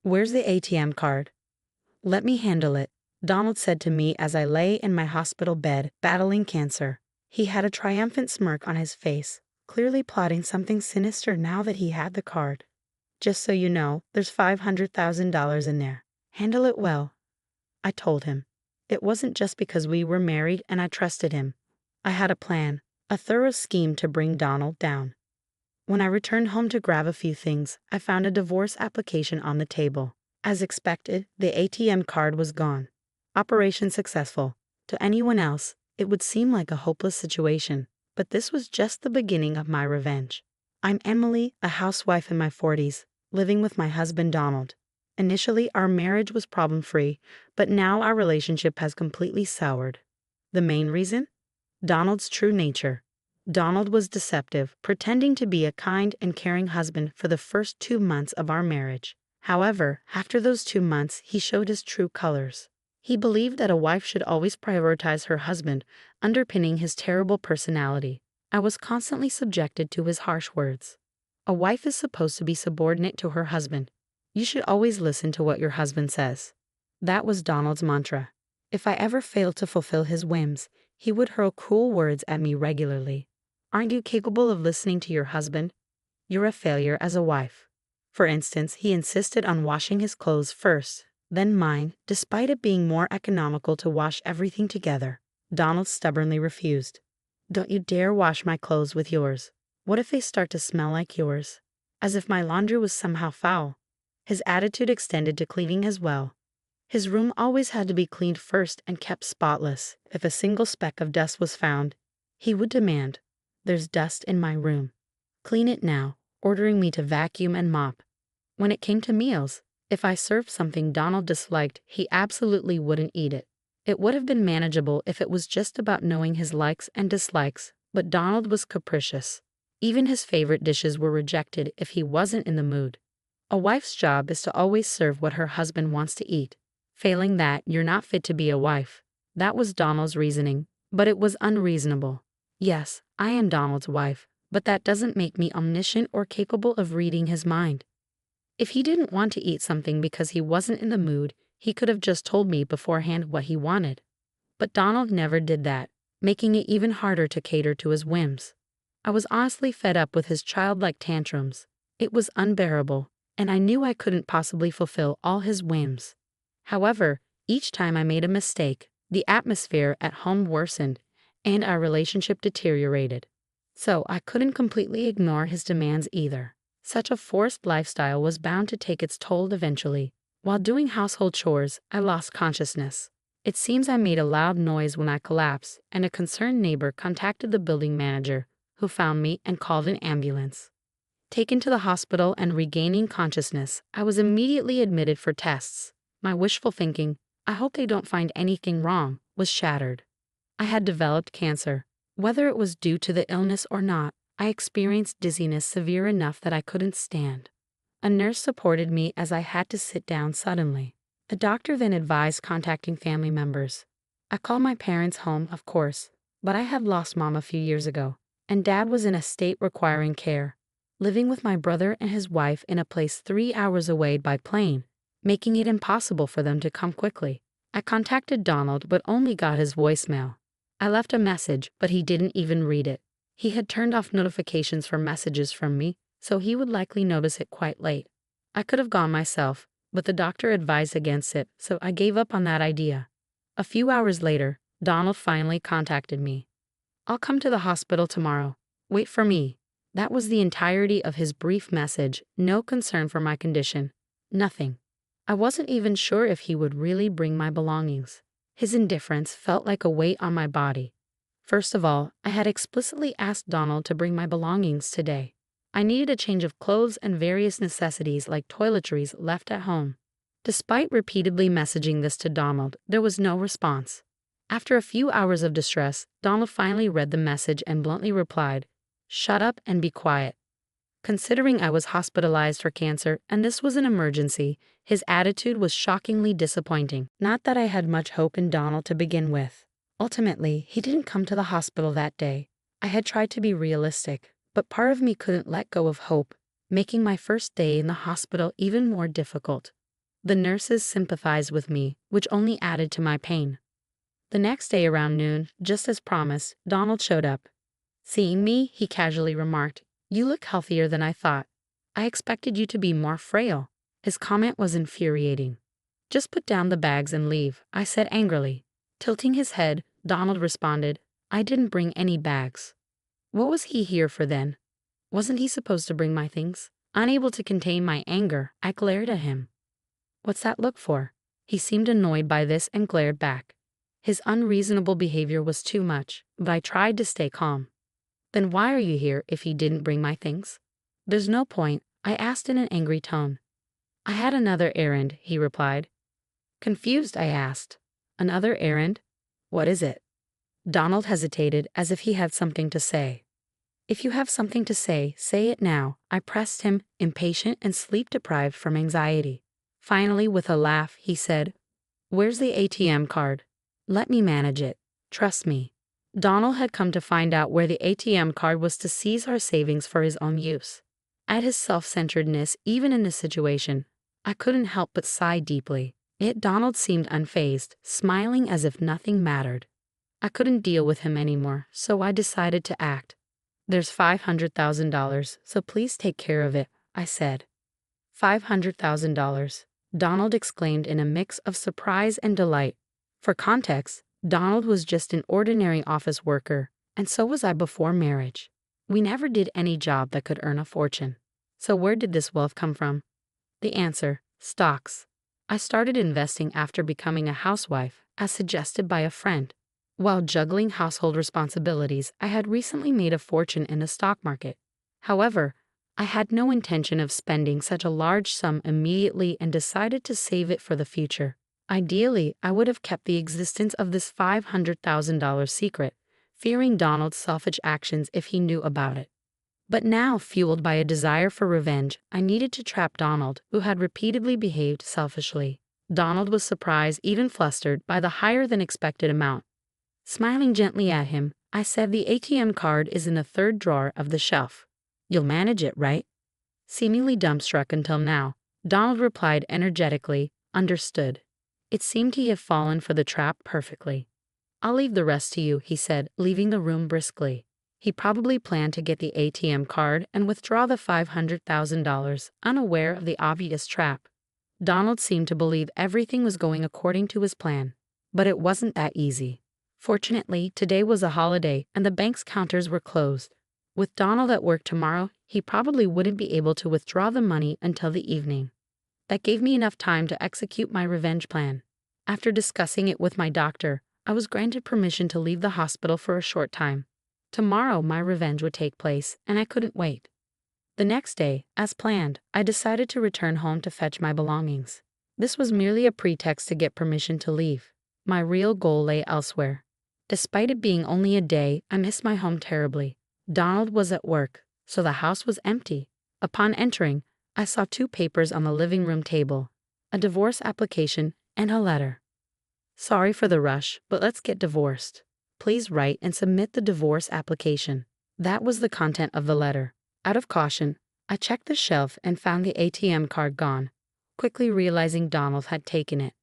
"Where's the ATM card?" "Let me handle it," Donald said to me as I lay in my hospital bed, battling cancer. He had a triumphant smirk on his face, clearly plotting something sinister now that he had the card. "Just so you know, there's $500,000 in there. Handle it well," I told him. It wasn't just because we were married and I trusted him. I had a plan, a thorough scheme to bring Donald down. When I returned home to grab a few things, I found a divorce application on the table. As expected, the ATM card was gone. Operation successful. To anyone else, it would seem like a hopeless situation, but this was just the beginning of my revenge. I'm Emily, a housewife in my 40s, living with my husband Donald. Initially, our marriage was problem-free, but now our relationship has completely soured. The main reason? Donald's true nature. Donald was deceptive, pretending to be a kind and caring husband for the first 2 months of our marriage. However, after those 2 months, he showed his true colors. He believed that a wife should always prioritize her husband, underpinning his terrible personality. I was constantly subjected to his harsh words. A wife is supposed to be subordinate to her husband. You should always listen to what your husband says. That was Donald's mantra. If I ever failed to fulfill his whims, he would hurl cruel words at me regularly. "Aren't you capable of listening to your husband? You're a failure as a wife." For instance, he insisted on washing his clothes first, then mine, despite it being more economical to wash everything together. Donald stubbornly refused. "Don't you dare wash my clothes with yours. What if they start to smell like yours?" As if my laundry was somehow foul. His attitude extended to cleaning as well. His room always had to be cleaned first and kept spotless. If a single speck of dust was found, he would demand, "There's dust in my room. Clean it now," ordering me to vacuum and mop. When it came to meals, if I served something Donald disliked, he absolutely wouldn't eat it. It would have been manageable if it was just about knowing his likes and dislikes, but Donald was capricious. Even his favorite dishes were rejected if he wasn't in the mood. A wife's job is to always serve what her husband wants to eat. Failing that, you're not fit to be a wife. That was Donald's reasoning, but it was unreasonable. Yes, I am Donald's wife, but that doesn't make me omniscient or capable of reading his mind. If he didn't want to eat something because he wasn't in the mood, he could have just told me beforehand what he wanted. But Donald never did that, making it even harder to cater to his whims. I was honestly fed up with his childlike tantrums. It was unbearable, and I knew I couldn't possibly fulfill all his whims. However, each time I made a mistake, the atmosphere at home worsened, and our relationship deteriorated. So I couldn't completely ignore his demands either. Such a forced lifestyle was bound to take its toll eventually. While doing household chores, I lost consciousness. It seems I made a loud noise when I collapsed, and a concerned neighbor contacted the building manager, who found me and called an ambulance. Taken to the hospital and regaining consciousness, I was immediately admitted for tests. My wishful thinking, "I hope they don't find anything wrong," was shattered. I had developed cancer. Whether it was due to the illness or not, I experienced dizziness severe enough that I couldn't stand. A nurse supported me as I had to sit down suddenly. The doctor then advised contacting family members. I called my parents home, of course, but I had lost Mom a few years ago, and Dad was in a state requiring care, living with my brother and his wife in a place 3 hours away by plane, making it impossible for them to come quickly. I contacted Donald but only got his voicemail. I left a message, but he didn't even read it. He had turned off notifications for messages from me, so he would likely notice it quite late. I could have gone myself, but the doctor advised against it, so I gave up on that idea. A few hours later, Donald finally contacted me. "I'll come to the hospital tomorrow. Wait for me." That was the entirety of his brief message, no concern for my condition. Nothing. I wasn't even sure if he would really bring my belongings. His indifference felt like a weight on my body. First of all, I had explicitly asked Donald to bring my belongings today. I needed a change of clothes and various necessities like toiletries left at home. Despite repeatedly messaging this to Donald, there was no response. After a few hours of distress, Donald finally read the message and bluntly replied, "Shut up and be quiet." Considering I was hospitalized for cancer and this was an emergency, his attitude was shockingly disappointing. Not that I had much hope in Donald to begin with. Ultimately, he didn't come to the hospital that day. I had tried to be realistic, but part of me couldn't let go of hope, making my first day in the hospital even more difficult. The nurses sympathized with me, which only added to my pain. The next day around noon, just as promised, Donald showed up. Seeing me, he casually remarked, "You look healthier than I thought. I expected you to be more frail." His comment was infuriating. "Just put down the bags and leave," I said angrily. Tilting his head, Donald responded, "I didn't bring any bags." What was he here for then? Wasn't he supposed to bring my things? Unable to contain my anger, I glared at him. "What's that look for?" He seemed annoyed by this and glared back. His unreasonable behavior was too much, but I tried to stay calm. "Then why are you here if he didn't bring my things?" "There's no point," I asked in an angry tone. "I had another errand," he replied. Confused, I asked, "Another errand? What is it?" Donald hesitated as if he had something to say. "If you have something to say it now," I pressed him, impatient and sleep-deprived from anxiety. Finally, with a laugh, he said, "Where's the ATM card? Let me manage it. Trust me." Donald had come to find out where the ATM card was to seize our savings for his own use. At his self-centeredness, even in this situation, I couldn't help but sigh deeply. Yet Donald seemed unfazed, smiling as if nothing mattered. I couldn't deal with him anymore, so I decided to act. "There's $500,000, so please take care of it," I said. $500,000, Donald exclaimed in a mix of surprise and delight. For context, Donald was just an ordinary office worker, and so was I before marriage. We never did any job that could earn a fortune. So where did this wealth come from? The answer: stocks. I started investing after becoming a housewife, as suggested by a friend. While juggling household responsibilities, I had recently made a fortune in the stock market. However, I had no intention of spending such a large sum immediately and decided to save it for the future. Ideally, I would have kept the existence of this $500,000 secret, fearing Donald's selfish actions if he knew about it. But now, fueled by a desire for revenge, I needed to trap Donald, who had repeatedly behaved selfishly. Donald was surprised, even flustered, by the higher-than-expected amount. Smiling gently at him, I said, "The ATM card is in the third drawer of the shelf. You'll manage it, right?" Seemingly dumbstruck until now, Donald replied energetically, "Understood." It seemed he had fallen for the trap perfectly. "I'll leave the rest to you," he said, leaving the room briskly. He probably planned to get the ATM card and withdraw the $500,000, unaware of the obvious trap. Donald seemed to believe everything was going according to his plan. But it wasn't that easy. Fortunately, today was a holiday and the bank's counters were closed. With Donald at work tomorrow, he probably wouldn't be able to withdraw the money until the evening. That gave me enough time to execute my revenge plan. After discussing it with my doctor, I was granted permission to leave the hospital for a short time. Tomorrow my revenge would take place, and I couldn't wait. The next day, as planned, I decided to return home to fetch my belongings. This was merely a pretext to get permission to leave. My real goal lay elsewhere. Despite it being only a day, I missed my home terribly. Donald was at work, so the house was empty. Upon entering, I saw two papers on the living room table: a divorce application and a letter. "Sorry for the rush, but let's get divorced. Please write and submit the divorce application." That was the content of the letter. Out of caution, I checked the shelf and found the ATM card gone, quickly realizing Donald had taken it.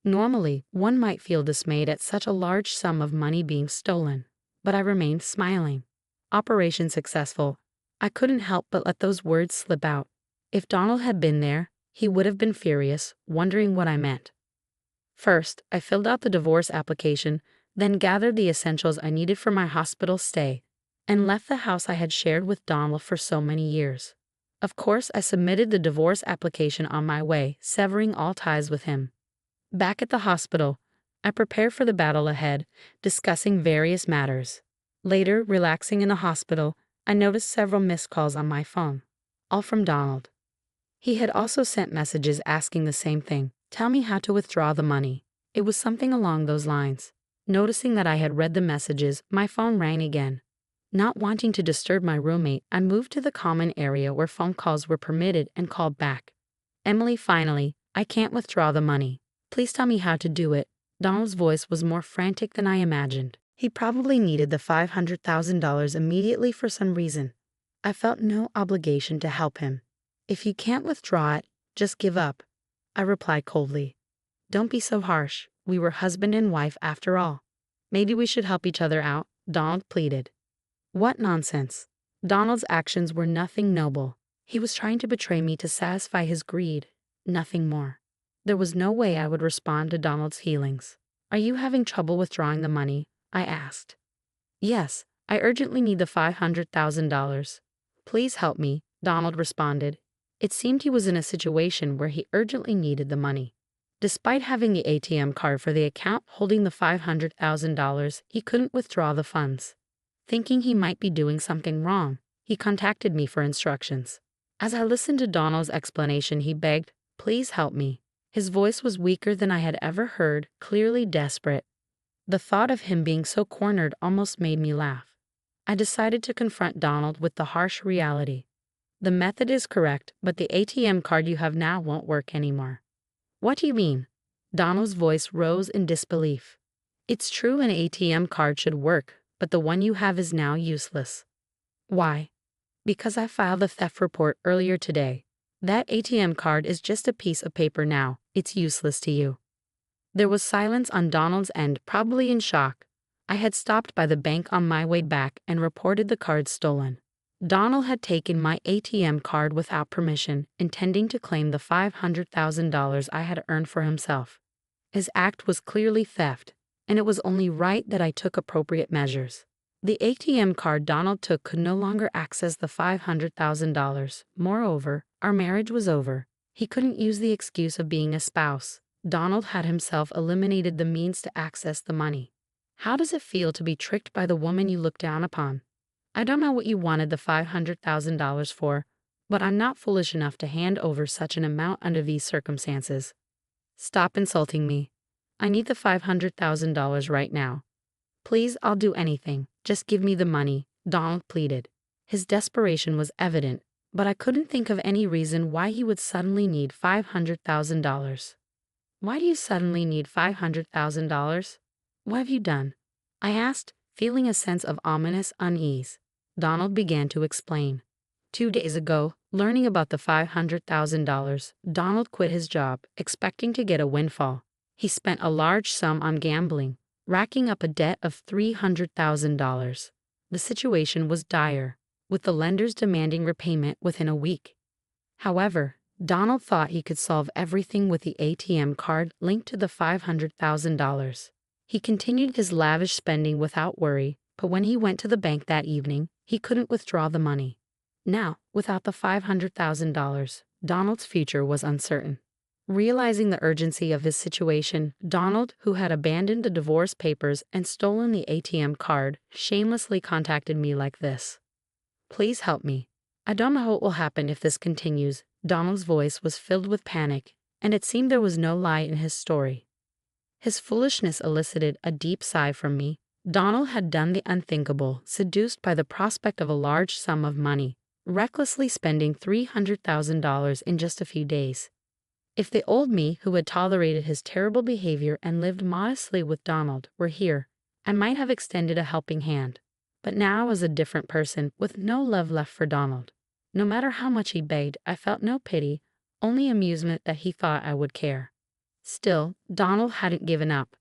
Normally, one might feel dismayed at such a large sum of money being stolen, but I remained smiling. Operation successful. I couldn't help but let those words slip out. If Donald had been there, he would have been furious, wondering what I meant. First, I filled out the divorce application, then gathered the essentials I needed for my hospital stay, and left the house I had shared with Donald for so many years. Of course, I submitted the divorce application on my way, severing all ties with him. Back at the hospital, I prepared for the battle ahead, discussing various matters. Later, relaxing in the hospital, I noticed several missed calls on my phone, all from Donald. He had also sent messages asking the same thing: "Tell me how to withdraw the money." It was something along those lines. Noticing that I had read the messages, my phone rang again. Not wanting to disturb my roommate, I moved to the common area where phone calls were permitted and called back. "Emily, finally, I can't withdraw the money. Please tell me how to do it." Donald's voice was more frantic than I imagined. He probably needed the $500,000 immediately for some reason. I felt no obligation to help him. "If you can't withdraw it, just give up." I replied coldly. Don't be so harsh. We were husband and wife after all. Maybe we should help each other out, Donald pleaded. What nonsense. Donald's actions were nothing noble. He was trying to betray me to satisfy his greed, nothing more. There was no way I would respond to Donald's feelings. Are you having trouble withdrawing the money? I asked. Yes, I urgently need the $500,000. Please help me, Donald responded. It seemed he was in a situation where he urgently needed the money. Despite having the ATM card for the account holding the $500,000, he couldn't withdraw the funds. Thinking he might be doing something wrong, he contacted me for instructions. As I listened to Donald's explanation, he begged, please help me. His voice was weaker than I had ever heard, clearly desperate. The thought of him being so cornered almost made me laugh. I decided to confront Donald with the harsh reality. The method is correct, but the ATM card you have now won't work anymore. What do you mean? Donald's voice rose in disbelief. It's true an ATM card should work, but the one you have is now useless. Why? Because I filed a theft report earlier today. That ATM card is just a piece of paper now. It's useless to you. There was silence on Donald's end, probably in shock. I had stopped by the bank on my way back and reported the card stolen. Donald had taken my ATM card without permission, intending to claim the $500,000 I had earned for himself. His act was clearly theft, and it was only right that I took appropriate measures. The ATM card Donald took could no longer access the $500,000. Moreover, our marriage was over. He couldn't use the excuse of being a spouse. Donald had himself eliminated the means to access the money. How does it feel to be tricked by the woman you look down upon? I don't know what you wanted the $500,000 for, but I'm not foolish enough to hand over such an amount under these circumstances. Stop insulting me. I need the $500,000 right now. Please, I'll do anything. Just give me the money, Donald pleaded. His desperation was evident, but I couldn't think of any reason why he would suddenly need $500,000. Why do you suddenly need $500,000? What have you done? I asked, feeling a sense of ominous unease. Donald began to explain. 2 days ago, learning about the $500,000, Donald quit his job, expecting to get a windfall. He spent a large sum on gambling, racking up a debt of $300,000. The situation was dire, with the lenders demanding repayment within a week. However, Donald thought he could solve everything with the ATM card linked to the $500,000. He continued his lavish spending without worry, but when he went to the bank that evening, he couldn't withdraw the money. Now, without the $500,000, Donald's future was uncertain. Realizing the urgency of his situation, Donald, who had abandoned the divorce papers and stolen the ATM card, shamelessly contacted me like this. Please help me. I don't know what will happen if this continues. Donald's voice was filled with panic, and it seemed there was no lie in his story. His foolishness elicited a deep sigh from me. Donald had done the unthinkable, seduced by the prospect of a large sum of money, recklessly spending $300,000 in just a few days. If the old me who had tolerated his terrible behavior and lived modestly with Donald were here, I might have extended a helping hand. But now I was a different person, with no love left for Donald. No matter how much he begged, I felt no pity, only amusement that he thought I would care. Still, Donald hadn't given up.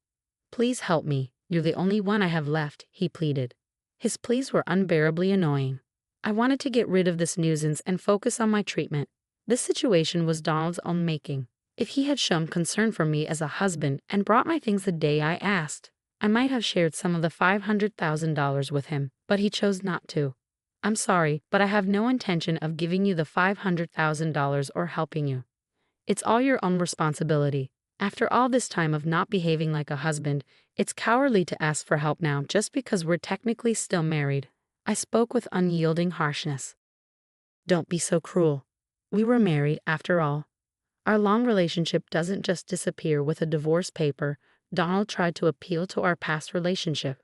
Please help me. You're the only one I have left, he pleaded. His pleas were unbearably annoying. I wanted to get rid of this nuisance and focus on my treatment. This situation was Donald's own making. If he had shown concern for me as a husband and brought my things the day I asked, I might have shared some of the $500,000 with him, but he chose not to. I'm sorry, but I have no intention of giving you the $500,000 or helping you. It's all your own responsibility. After all this time of not behaving like a husband, it's cowardly to ask for help now just because we're technically still married. I spoke with unyielding harshness. Don't be so cruel. We were married, after all. Our long relationship doesn't just disappear with a divorce paper. Donald tried to appeal to our past relationship.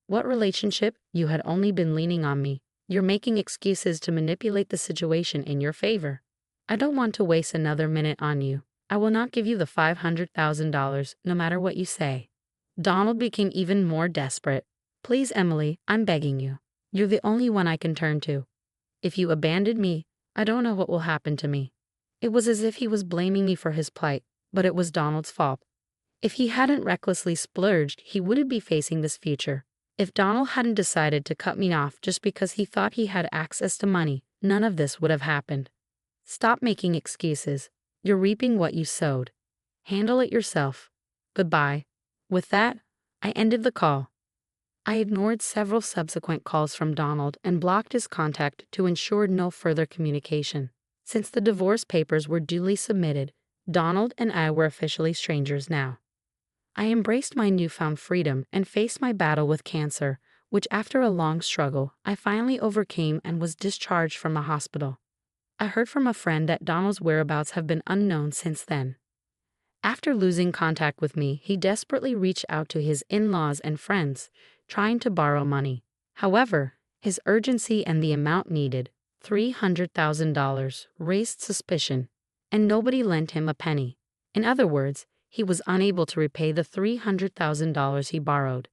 What relationship? You had only been leaning on me. You're making excuses to manipulate the situation in your favor. I don't want to waste another minute on you. I will not give you the $500,000, no matter what you say. Donald became even more desperate. Please, Emily, I'm begging you. You're the only one I can turn to. If you abandon me, I don't know what will happen to me. It was as if he was blaming me for his plight. but it was Donald's fault. If he hadn't recklessly splurged, he wouldn't be facing this future. If Donald hadn't decided to cut me off just because he thought he had access to money, none of this would have happened. Stop making excuses. You're reaping what you sowed. Handle it yourself. Goodbye. With that, I ended the call. I ignored several subsequent calls from Donald and blocked his contact to ensure no further communication. Since the divorce papers were duly submitted, Donald and I were officially strangers now. I embraced my newfound freedom and faced my battle with cancer, which after a long struggle, I finally overcame and was discharged from a hospital. I heard from a friend that Donald's whereabouts have been unknown since then. After losing contact with me, he desperately reached out to his in-laws and friends, trying to borrow money. However, his urgency and the amount needed, $300,000, raised suspicion, and nobody lent him a penny. In other words, he was unable to repay the $300,000 he borrowed.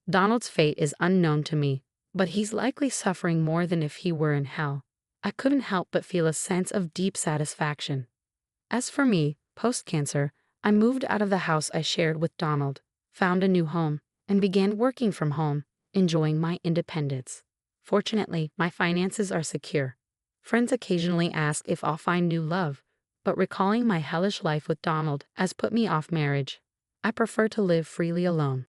Donald's fate is unknown to me, but he's likely suffering more than if he were in hell. I couldn't help but feel a sense of deep satisfaction. As for me, post-cancer, I moved out of the house I shared with Donald, found a new home, and began working from home, enjoying my independence. Fortunately, my finances are secure. Friends occasionally ask if I'll find new love, but recalling my hellish life with Donald has put me off marriage. I prefer to live freely alone.